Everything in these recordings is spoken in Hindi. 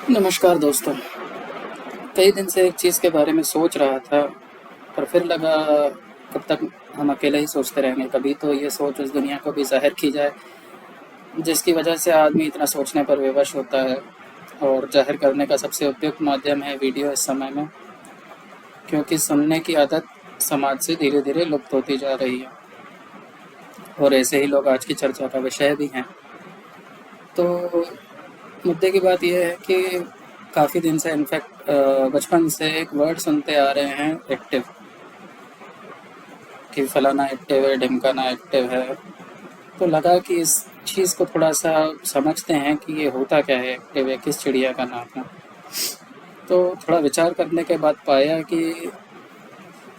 नमस्कार दोस्तों। कई दिन से एक चीज़ के बारे में सोच रहा था, पर फिर लगा कब तक हम अकेले ही सोचते रहेंगे। कभी तो ये सोच उस दुनिया को भी ज़ाहिर की जाए जिसकी वजह से आदमी इतना सोचने पर विवश होता है। और ज़ाहिर करने का सबसे उपयुक्त माध्यम है वीडियो इस समय में, क्योंकि सुनने की आदत समाज से धीरे धीरे लुप्त होती जा रही है। और ऐसे ही लोग आज की चर्चा का विषय भी हैं। तो मुद्दे की बात यह है कि काफ़ी दिन से, इनफैक्ट बचपन से एक वर्ड सुनते आ रहे हैं, एक्टिव। कि फलाना एक्टिव है, ढिमकाना एक्टिव है। तो लगा कि इस चीज़ को थोड़ा सा समझते हैं कि ये होता क्या है, एक्टिव है, किस चिड़िया का नाम है। तो थोड़ा विचार करने के बाद पाया कि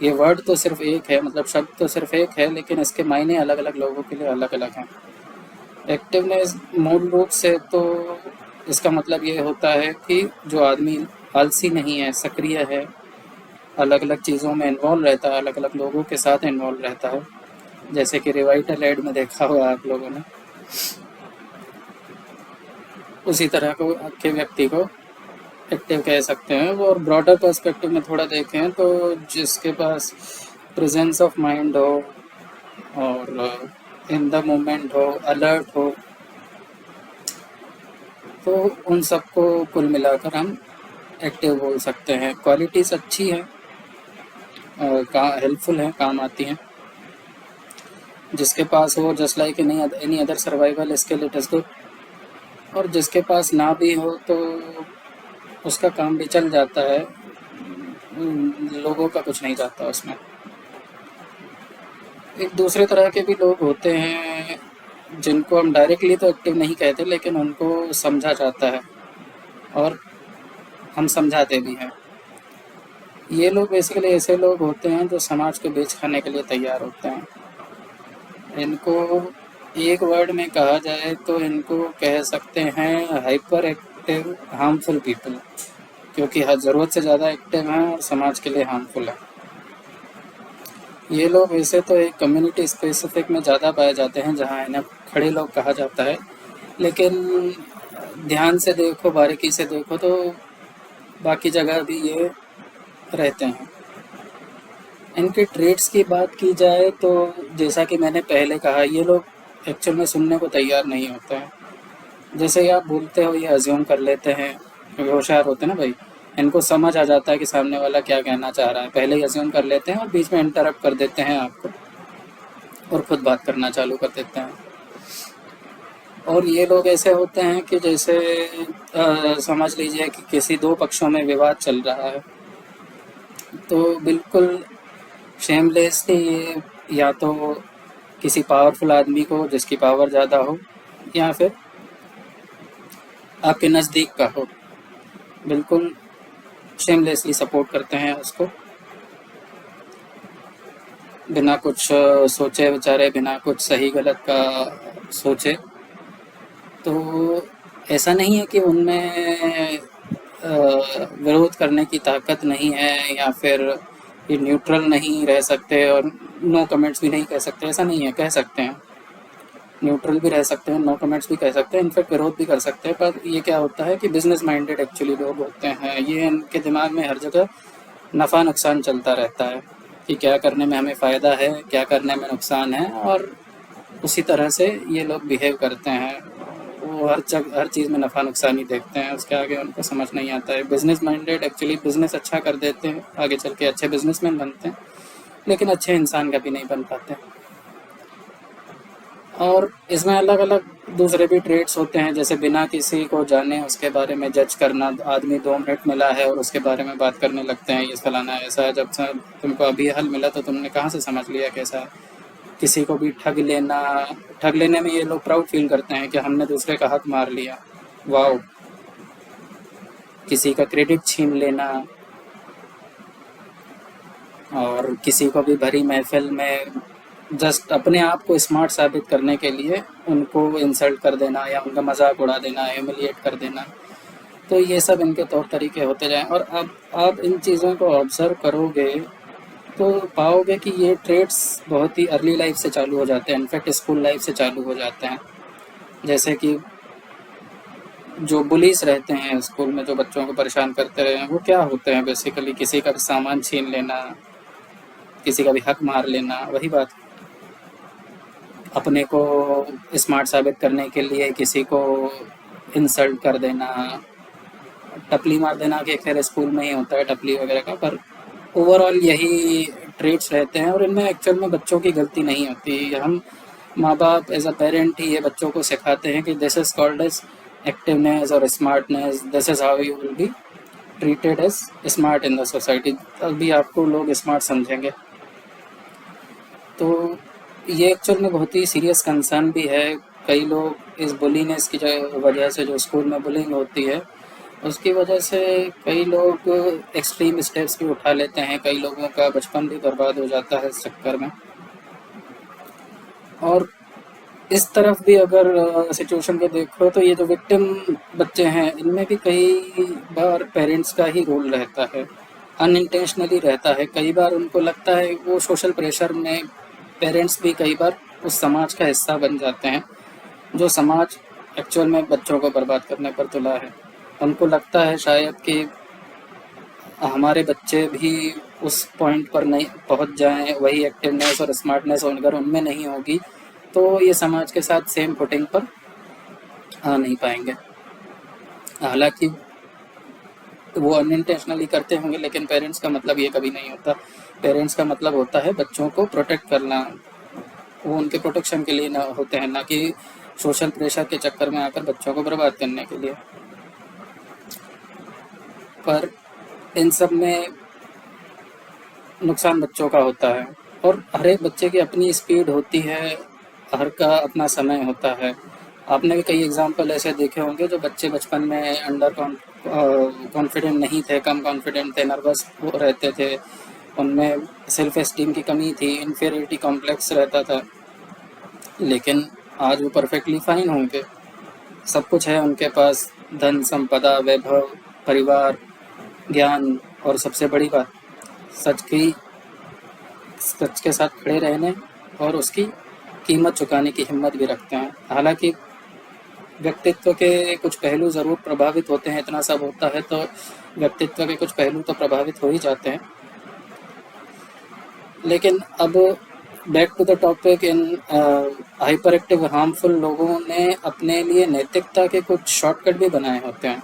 ये वर्ड तो सिर्फ एक है, मतलब शब्द तो सिर्फ एक है, लेकिन इसके मायने अलग अलग लोगों के लिए अलग अलग हैं। एक्टिवनेस मूल रूप से तो इसका मतलब ये होता है कि जो आदमी आलसी नहीं है, सक्रिय है, अलग अलग चीज़ों में इन्वॉल्व रहता है, अलग अलग लोगों के साथ इन्वॉल्व रहता है। जैसे कि रिवाइटल एड में देखा होगा आप लोगों ने, उसी तरह को के व्यक्ति को एक्टिव कह सकते हैं। वो और ब्रॉडर पर्सपेक्टिव में थोड़ा देखें तो जिसके पास प्रेजेंस ऑफ माइंड हो और इन द मोमेंट हो, अलर्ट हो, तो उन सबको कुल मिलाकर हम एक्टिव बोल सकते हैं। क्वालिटीज़ अच्छी हैं, हेल्पफुल हैं, काम आती हैं। जिसके पास हो, just like any other survival skill, it is good. और जिसके पास ना भी हो तो उसका काम भी चल जाता है, लोगों का कुछ नहीं जाता उसमें। एक दूसरे तरह के भी लोग होते हैं जिनको हम डायरेक्टली तो एक्टिव नहीं कहते, लेकिन उनको समझा जाता है और हम समझाते भी हैं। ये लोग बेसिकली ऐसे लोग होते हैं जो समाज के बीच खाने के लिए तैयार होते हैं। इनको एक वर्ड में कहा जाए तो इनको कह सकते हैं हाइपर एक्टिव हार्मफुल पीपल, क्योंकि हर ज़रूरत से ज़्यादा एक्टिव हैं और समाज के लिए हार्मफुल है। ये लोग वैसे तो एक कम्युनिटी स्पेसिफिक में ज़्यादा पाए जाते हैं जहाँ इन्हें खड़े लोग कहा जाता है, लेकिन ध्यान से देखो, बारीकी से देखो तो बाकी जगह भी ये रहते हैं। इनके ट्रेड्स की बात की जाए तो जैसा कि मैंने पहले कहा, ये लोग एक्चुअल में सुनने को तैयार नहीं होते हैं। जैसे ही आप बोलते हो ये अज्यूम कर लेते हैं, क्योंकि होशियार होते हैं ना भाई। इनको समझ आ जाता है कि सामने वाला क्या कहना चाह रहा है, पहले ही अज्यूम कर लेते हैं और बीच में इंटरप्ट कर देते हैं आपको और खुद बात करना चालू कर देते हैं। और ये लोग ऐसे होते हैं कि जैसे समझ लीजिए कि किसी दो पक्षों में विवाद चल रहा है, तो बिल्कुल शेमलेसली ये या तो किसी पावरफुल आदमी को जिसकी पावर ज़्यादा हो, या फिर आपके नज़दीक का हो, बिल्कुल शेमलेसली सपोर्ट करते हैं उसको, बिना कुछ सोचे विचारे, बिना कुछ सही गलत का सोचे। तो ऐसा नहीं है कि उनमें विरोध करने की ताकत नहीं है, या फिर ये न्यूट्रल नहीं रह सकते और नो कमेंट्स भी नहीं कह सकते। ऐसा नहीं है, कह सकते हैं, न्यूट्रल भी रह सकते हैं, नो कमेंट्स भी कह सकते हैं, इनफैक्ट विरोध भी कर सकते हैं। पर ये क्या होता है कि बिजनेस माइंडेड एक्चुअली लोग होते हैं। ये इनके दिमाग में हर जगह नफ़ा नुकसान चलता रहता है कि क्या करने में हमें फ़ायदा है, क्या करने में नुकसान है, और उसी तरह से ये लोग बिहेव करते हैं। वो हर चीज़ में नफ़ा नुकसान ही देखते हैं, उसके आगे उनको समझ नहीं आता है। बिजनेस माइंडेड एक्चुअली बिजनेस अच्छा कर देते हैं, आगे चल के अच्छे बिजनेसमैन बनते हैं, लेकिन अच्छे इंसान कभी नहीं बन पाते। और इसमें अलग अलग दूसरे भी ट्रेड्स होते हैं, जैसे बिना किसी को जाने उसके बारे में जज करना। आदमी 2 मिनट मिला है और उसके बारे में बात करने लगते हैं, ये फलाना ऐसा है, जब से तुमको अभी हल मिला तो तुमने कहाँ से समझ लिया कैसा है। किसी को भी ठग लेना, ठग लेने में ये लोग प्राउड फील करते हैं कि हमने दूसरे का हक मार लिया, वाओ। किसी का क्रेडिट छीन लेना, और किसी को भी भरी महफिल में जस्ट अपने आप को स्मार्ट साबित करने के लिए उनको इंसल्ट कर देना या उनका मजाक उड़ा देना, ह्यूमिलिएट कर देना। तो ये सब इनके तौर तरीके होते जाएं। और अब आप इन चीज़ों को ऑब्ज़र्व करोगे तो पाओगे कि ये ट्रेड्स बहुत ही अर्ली लाइफ से चालू हो जाते हैं, इनफैक्ट स्कूल लाइफ से चालू हो जाते हैं। जैसे कि जो बुलीज रहते हैं स्कूल में, जो बच्चों को परेशान करते हैं, वो क्या होते हैं बेसिकली? किसी का भी सामान छीन लेना, किसी का भी हक मार लेना, वही बात। अपने को स्मार्ट साबित करने के लिए किसी को इंसल्ट कर देना, टपली मार देना, कि खैर स्कूल में ही होता है टपली वगैरह का, पर ओवरऑल यही ट्रेड्स रहते हैं और इनमें एक्चुअल में बच्चों की गलती नहीं होती। हम माँ बाप एज अ पेरेंट ही ये बच्चों को सिखाते हैं कि this is called as activeness और smartness, this is how you will be treated as smart in the society, तभी आपको लोग स्मार्ट समझेंगे। तो ये एक्चुअल में बहुत ही सीरियस कंसर्न भी है। कई लोग इस बुलीनेस की वजह से, जो स्कूल में बुलिंग होती है उसकी वजह से, कई लोग एक्सट्रीम स्टेप्स भी उठा लेते हैं। कई लोगों का बचपन भी बर्बाद हो जाता है इस चक्कर में। और इस तरफ भी अगर सिचुएशन को देखो तो ये जो विक्टिम बच्चे हैं, इनमें भी कई बार पेरेंट्स का ही रोल रहता है, अनइंटेंशनली रहता है। कई बार उनको लगता है, वो सोशल प्रेशर में पेरेंट्स भी कई बार उस समाज का हिस्सा बन जाते हैं जो समाज एक्चुअल में बच्चों को बर्बाद करने पर तुला है। उनको लगता है शायद कि हमारे बच्चे भी उस पॉइंट पर नहीं पहुंच जाएं, वही एक्टिवनेस और स्मार्टनेस अगर उनमें नहीं होगी तो ये समाज के साथ सेम फुटिंग पर आ नहीं पाएंगे। हालांकि वो अनइंटेंशनली करते होंगे, लेकिन पेरेंट्स का मतलब ये कभी नहीं होता। पेरेंट्स का मतलब होता है बच्चों को प्रोटेक्ट करना। वो उनके प्रोटेक्शन के लिए ना होते हैं, ना कि सोशल प्रेशर के चक्कर में आकर बच्चों को बर्बाद करने के लिए। पर इन सब में नुकसान बच्चों का होता है, और हर एक बच्चे की अपनी स्पीड होती है, हर का अपना समय होता है। आपने भी कई एग्जाम्पल ऐसे देखे होंगे जो बच्चे बचपन में अंडर कॉन्फिडेंट नहीं थे, कम कॉन्फिडेंट थे, नर्वस रहते थे, उनमें सेल्फ एस्टीम की कमी थी, इन्फीरियरिटी कॉम्प्लेक्स रहता था, लेकिन आज वो परफेक्टली फाइन होंगे। सब कुछ है उनके पास, धन संपदा, वैभव, परिवार, ज्ञान, और सबसे बड़ी बात, सच की सच के साथ खड़े रहने और उसकी कीमत चुकाने की हिम्मत भी रखते हैं। हालांकि व्यक्तित्व के कुछ पहलू ज़रूर प्रभावित होते हैं, इतना सब होता है तो व्यक्तित्व के कुछ पहलू तो प्रभावित हो ही जाते हैं। लेकिन अब बैक टू द टॉपिक, इन हाइपर एक्टिव हार्मफुल लोगों ने अपने लिए नैतिकता के कुछ शॉर्टकट भी बनाए होते हैं,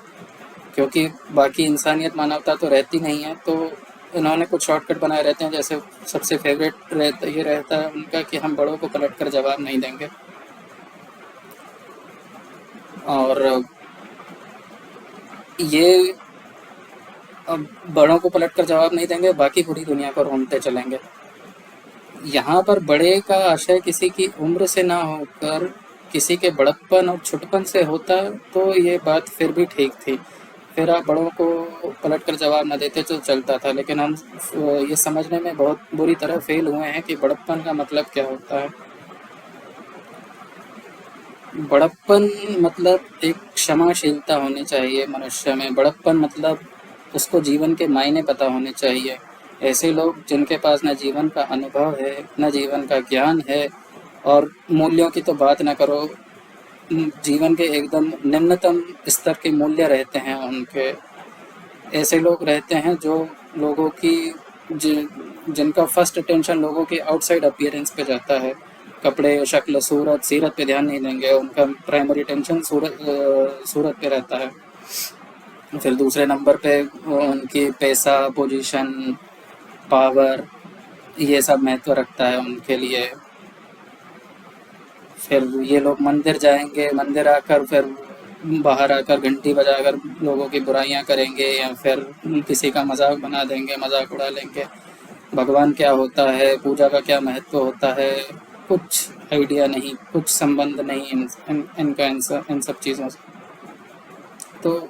क्योंकि बाकी इंसानियत मानवता तो रहती नहीं है, तो इन्होंने कुछ शॉर्टकट बनाए रहते हैं। जैसे सबसे फेवरेट ये रहता है उनका कि हम बड़ों को पलट कर जवाब नहीं देंगे, और ये अब बड़ों को पलट कर जवाब नहीं देंगे, बाकी पूरी दुनिया को रोनते चलेंगे। यहाँ पर बड़े का आशय किसी की उम्र से ना होकर किसी के बड़प्पन और छुटपन से होता तो ये बात फिर भी ठीक थी, फिर आप बड़ों को पलट कर जवाब ना देते तो चलता था। लेकिन हम ये समझने में बहुत बुरी तरह फेल हुए हैं कि बड़प्पन का मतलब क्या होता है। बड़प्पन मतलब एक क्षमाशीलता होनी चाहिए मनुष्य में। बड़प्पन मतलब उसको जीवन के मायने पता होने चाहिए। ऐसे लोग जिनके पास न जीवन का अनुभव है, न जीवन का ज्ञान है, और मूल्यों की तो बात ना करो, जीवन के एकदम निम्नतम स्तर के मूल्य रहते हैं उनके। ऐसे लोग रहते हैं जो लोगों की जिनका फर्स्ट अटेंशन लोगों की आउटसाइड अपीयरेंस पे जाता है, कपड़े, शक्ल, सूरत, सीरत पे ध्यान नहीं देंगे, उनका प्राइमरी टेंशन सूरत पे रहता है। फिर दूसरे नंबर पे उनकी पैसा, पोजीशन, पावर, ये सब महत्व रखता है उनके लिए। फिर ये लोग मंदिर जाएंगे, मंदिर आकर फिर बाहर आकर घंटी बजाकर लोगों की बुराइयां करेंगे, या फिर किसी का मजाक बना देंगे, मजाक उड़ा लेंगे। भगवान क्या होता है, पूजा का क्या महत्व होता है, कुछ आइडिया नहीं, कुछ संबंध नहीं इनका इन सब चीज़ों से। तो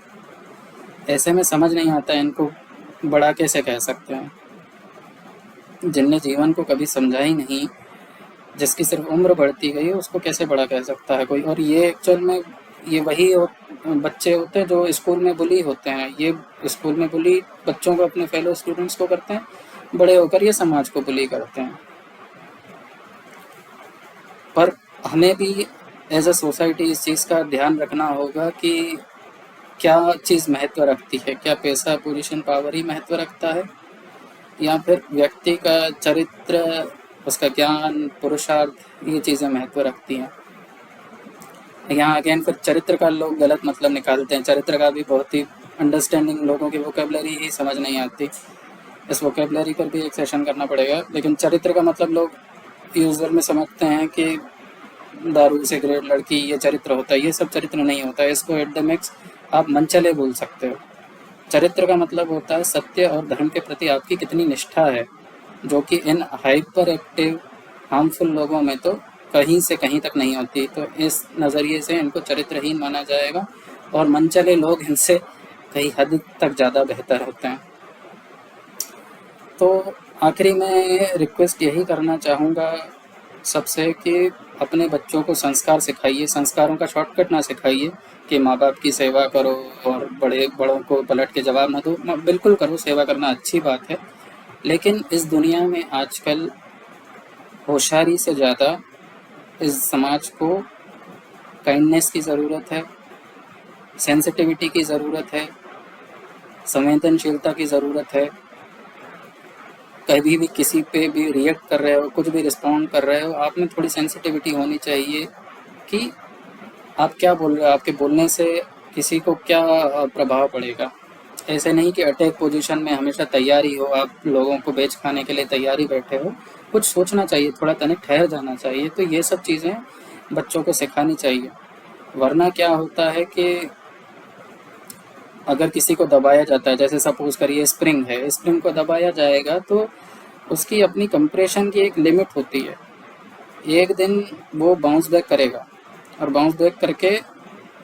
ऐसे में समझ नहीं आता है इनको बड़ा कैसे कह सकते हैं, जिनने जीवन को कभी समझा ही नहीं, जिसकी सिर्फ उम्र बढ़ती गई है, उसको कैसे बड़ा कह सकता है कोई। और ये एक्चुअल में ये वही बच्चे होते हैं जो स्कूल में बुली होते हैं। ये स्कूल में बुली बच्चों को, अपने फेलो स्टूडेंट्स को करते हैं, बड़े होकर ये समाज को बुली करते हैं। पर हमें भी एज अ सोसाइटी इस चीज़ का ध्यान रखना होगा कि क्या चीज़ महत्व रखती है, क्या पैसा, पोजीशन, पावर ही महत्व रखता है या फिर व्यक्ति का चरित्र, उसका ज्ञान, पुरुषार्थ, ये चीज़ें महत्व रखती हैं। यहाँ अगेन फिर चरित्र का लोग गलत मतलब निकालते हैं। चरित्र का भी बहुत ही अंडरस्टैंडिंग लोगों की वोकेबलरी ही समझ नहीं आती। इस वोकेबलरी पर भी एक सेशन करना पड़ेगा। लेकिन चरित्र का मतलब लोग यूजुअल में समझते हैं कि दारू, सिगरेट, लड़की, ये चरित्र होता है। ये सब चरित्र नहीं होता है। इसको एट द मैक्स आप मनचले बोल सकते हो। चरित्र का मतलब होता है सत्य और धर्म के प्रति आपकी कितनी निष्ठा है, जो कि इन हाइपर एक्टिव हार्मफुल लोगों में तो कहीं से कहीं तक नहीं होती। तो इस नज़रिए से इनको चरित्रहीन माना जाएगा और मनचले लोग इनसे कई हद तक ज़्यादा बेहतर होते हैं। तो आखिरी में रिक्वेस्ट यही करना चाहूँगा सबसे कि अपने बच्चों को संस्कार सिखाइए। संस्कारों का शॉर्टकट ना सिखाइए कि माँ बाप की सेवा करो और बड़ों को पलट के जवाब ना दो। बिल्कुल करो, सेवा करना अच्छी बात है, लेकिन इस दुनिया में आजकल होशियारी से ज़्यादा इस समाज को काइंडनेस की ज़रूरत है, सेंसिटिविटी की ज़रूरत है, संवेदनशीलता की ज़रूरत है। कभी भी किसी पे भी रिएक्ट कर रहे हो, कुछ भी रिस्पॉन्ड कर रहे हो, आप में थोड़ी सेंसिटिविटी होनी चाहिए कि आप क्या बोल रहे हो, आपके बोलने से किसी को क्या प्रभाव पड़ेगा। ऐसे नहीं कि अटैक पोजीशन में हमेशा तैयारी हो, आप लोगों को बेच खाने के लिए तैयारी बैठे हो। कुछ सोचना चाहिए, थोड़ा तनिक ठहर जाना चाहिए। तो ये सब चीज़ें बच्चों को सिखानी चाहिए। वरना क्या होता है कि अगर किसी को दबाया जाता है, जैसे सपोज करिए स्प्रिंग है, स्प्रिंग को दबाया जाएगा तो उसकी अपनी कंप्रेशन की एक लिमिट होती है। एक दिन वो बाउंस बैक करेगा और बाउंस बैक करके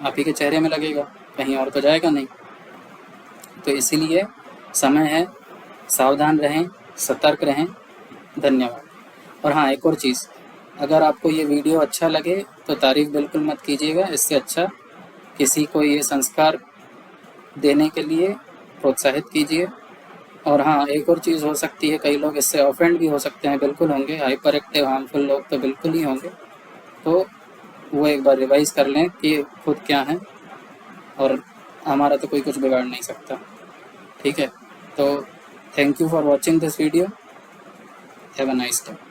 आप ही के चेहरे में लगेगा, कहीं और तो जाएगा नहीं। तो इसीलिए समय है, सावधान रहें, सतर्क रहें। धन्यवाद। और हाँ, एक और चीज़, अगर आपको ये वीडियो अच्छा लगे तो तारीफ़ बिल्कुल मत कीजिएगा। इससे अच्छा किसी को ये संस्कार देने के लिए प्रोत्साहित कीजिए। और हाँ, एक और चीज़ हो सकती है, कई लोग इससे ऑफेंड भी हो सकते हैं, बिल्कुल होंगे। हाइपर एक्टिव हार्मफुल लोग तो बिल्कुल ही होंगे। तो वो एक बार रिवाइज़ कर लें कि खुद क्या हैं, और हमारा तो कोई कुछ बिगाड़ नहीं सकता। ठीक है? तो thank you for watching this video. Have a nice day.